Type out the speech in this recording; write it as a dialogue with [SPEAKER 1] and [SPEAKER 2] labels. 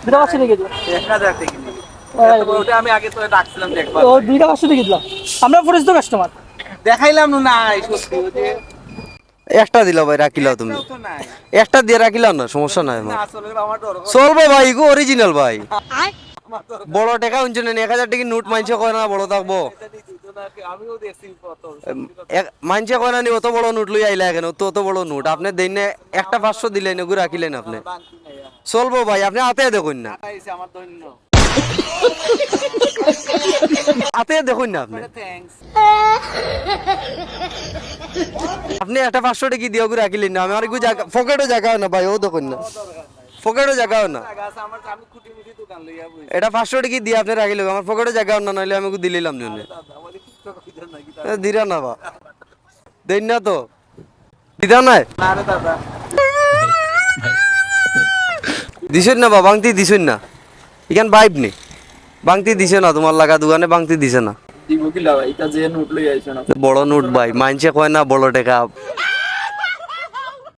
[SPEAKER 1] দুটা 500 টাকা দিও।
[SPEAKER 2] 1000 টাকা নিবি। ওটা আমি আগে তো ডাকছিলাম দেখবা।
[SPEAKER 1] ও দুইটা 500 টাকা দিলাম। আমরা পরিচিত কাস্টমার।
[SPEAKER 2] দেখাইলাম না সত্যি ওই যে
[SPEAKER 3] একটা দিল ভাই রাখিলাও তুমি
[SPEAKER 2] একটাও তো নাই।
[SPEAKER 3] একটা দিয়ে রাখিলাম না সমস্যা নাই আমার
[SPEAKER 2] না আসলে আমার ডর করে।
[SPEAKER 3] চলবে ভাই গো অরিজিনাল ভাই
[SPEAKER 2] আমার ডর করে।
[SPEAKER 3] বড় টাকা উঞ্চ নেন 1000 টাকা নোট মানছে কয় না বড় থাকবো
[SPEAKER 2] এটা নিতে তো না, আমিও দেখছি কত।
[SPEAKER 3] মানছে কয় না নি অত বড় নোট লই আইলা কেন অত বড় নোট আপনি দেন না একটা 500 দিলেন ওগুলো রাখিলেন আপনি
[SPEAKER 2] বাংতি নাই আমার।
[SPEAKER 3] চলবো ভাই আপনি হাতে দেখুন না
[SPEAKER 2] আইছে আমার ধন্য।
[SPEAKER 3] হাতে দেখুন না আপনি
[SPEAKER 2] থ্যাঙ্কস।
[SPEAKER 3] আপনি একটা 500 টাকা দিয়ে ওগুলো রাখিলেন না আমি আর জায়গা পকেটও জায়গা হয় না ভাই ও দেখুন না পকেটও জায়গা হয় না
[SPEAKER 2] জায়গা আছে আমার, আমি খুঁটি মুটি দোকান লইয়া বই।
[SPEAKER 3] এটা 500 টাকা দিয়ে আপনি রাখিলেন আমার পকেটও জায়গা হয় না নইলে আমি দিলাম নি
[SPEAKER 2] দাদা আমাদের টিকটক কইতেন নাকি?
[SPEAKER 3] দিরা না বা দেন না তো দিদা নাই
[SPEAKER 2] না রে দাদা।
[SPEAKER 3] দিছেন না বা বাংতি দিছেন না এখান বাইব নি বাংতি দিছে না তোমার লাগা দোকানে বাংতি দিছে না
[SPEAKER 2] দিব কি লাগাই এটা যে নোট লই আইছেন।
[SPEAKER 3] বড় নোট ভাই মানছে কয় না বড় টাকা